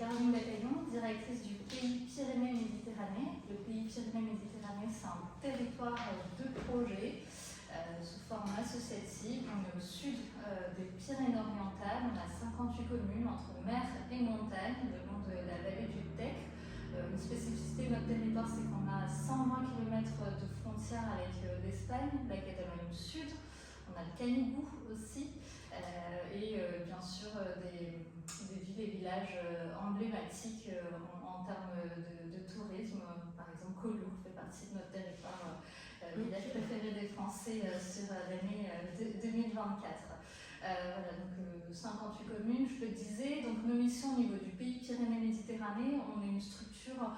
Caroline Bataillon, directrice du Pays Pyrénées-Méditerranée. Le Pays Pyrénées-Méditerranée, c'est un territoire de projet sous forme associative. On est au sud des Pyrénées-Orientales. On a 58 communes entre mer et montagne, le long de la vallée du Tech. Une spécificité de notre territoire, c'est qu'on a 120 km de frontière avec l'Espagne, la Catalogne Sud. On a le Canigou aussi, et bien sûr des villes et villages emblématiques en termes de tourisme. Par exemple, Collioure fait partie de notre territoire, village préféré des Français sur l'année 2024. Voilà, donc 58 communes, je le disais. Donc nos missions au niveau du Pays Pyrénées-Méditerranée, on est une structure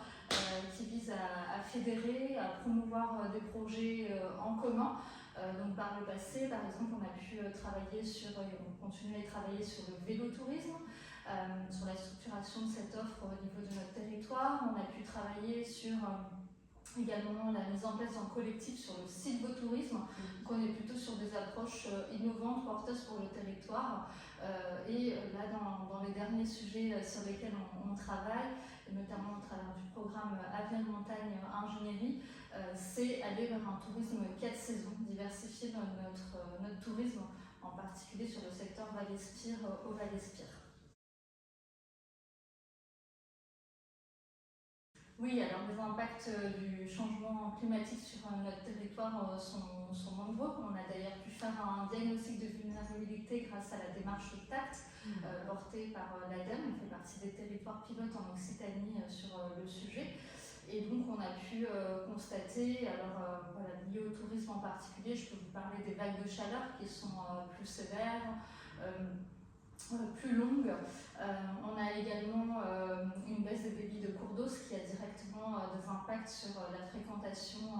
qui vise à fédérer, à promouvoir des projets en commun. Donc par le passé, par exemple, on a pu travailler sur, et on continue à travailler sur le vélotourisme, sur la structuration de cette offre au niveau de notre territoire. On a pu travailler sur également la mise en place d'un collectif sur le sylvotourisme. Donc on est plutôt sur des approches innovantes, porteuses pour le territoire. Et là, dans les derniers sujets sur lesquels on travaille, notamment au travers du programme Avenir Montagne Ingénierie, c'est aller vers un tourisme 4 saisons, diversifier notre tourisme, en particulier sur le secteur Val-Espire au Val-Espire. Oui, alors les impacts du changement climatique sur notre territoire sont nombreux. On a d'ailleurs pu faire un diagnostic de vulnérabilité grâce à la démarche TACT portée par l'ADEME. On fait partie des territoires pilotes en Occitanie sur le sujet. Et donc on a pu constater, alors voilà, lié au tourisme en particulier, je peux vous parler des vagues de chaleur qui sont plus sévères, plus longues. On a également une baisse des débits de cours d'eau, ce qui a directement des impacts sur la fréquentation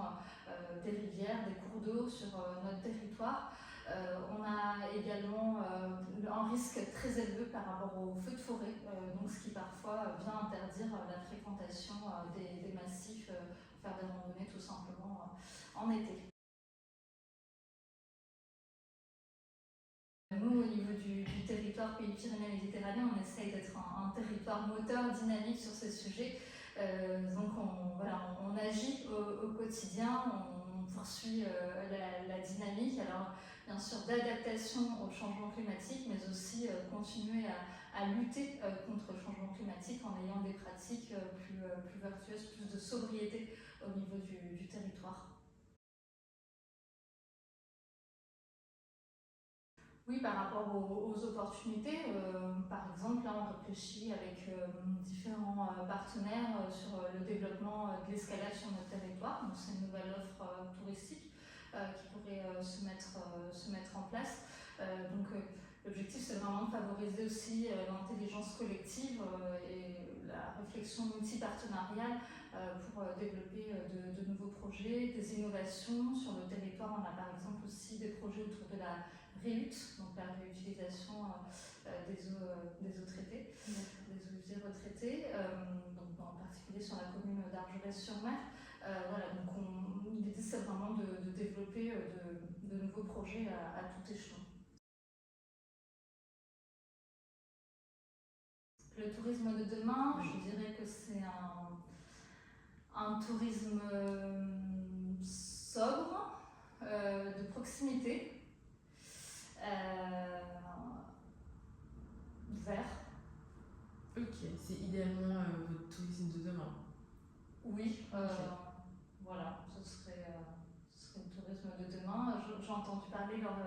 des rivières, des cours d'eau sur notre territoire. On a également un risque très élevé par rapport aux feux de forêt, donc ce qui parfois vient interdire la fréquentation des massifs, faire des randonnées tout simplement en été. Nous, au niveau du territoire Pays Pyrénées-Méditerranée, on essaye d'être un territoire moteur, dynamique sur ces sujets. Donc on agit au quotidien, on poursuit la dynamique. Alors bien sûr d'adaptation au changement climatique, mais aussi continuer à lutter contre le changement climatique en ayant des pratiques plus vertueuses, plus de sobriété au niveau du territoire. Oui, par rapport aux opportunités, par exemple, là on réfléchit avec différents partenaires sur le développement de l'escalade sur notre territoire. Donc c'est une nouvelle offre touristique qui pourrait se mettre en place. L'objectif c'est vraiment de favoriser aussi l'intelligence collective et la réflexion multi-partenariale pour développer de nouveaux projets, des innovations. Sur le territoire, on a par exemple aussi des projets autour de la réhute, donc la réutilisation des eaux traitées, des eaux usées retraitées, donc en particulier sur la commune d'Argelès-sur-Mer. Voilà, donc l'idée c'est vraiment de développer de nouveaux projets à tout échelon. Le tourisme de demain, je dirais que c'est un tourisme sobre, de proximité, vert. Ok, c'est idéalement votre tourisme de demain. Oui, voilà, ce serait le tourisme de demain. J'ai entendu parler lors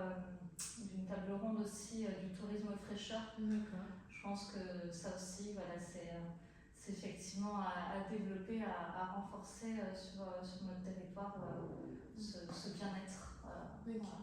d'une table ronde aussi du tourisme fraîcheur. D'accord. Je pense que ça aussi, voilà, c'est effectivement à développer, à renforcer sur notre territoire ce bien-être. Okay. Voilà,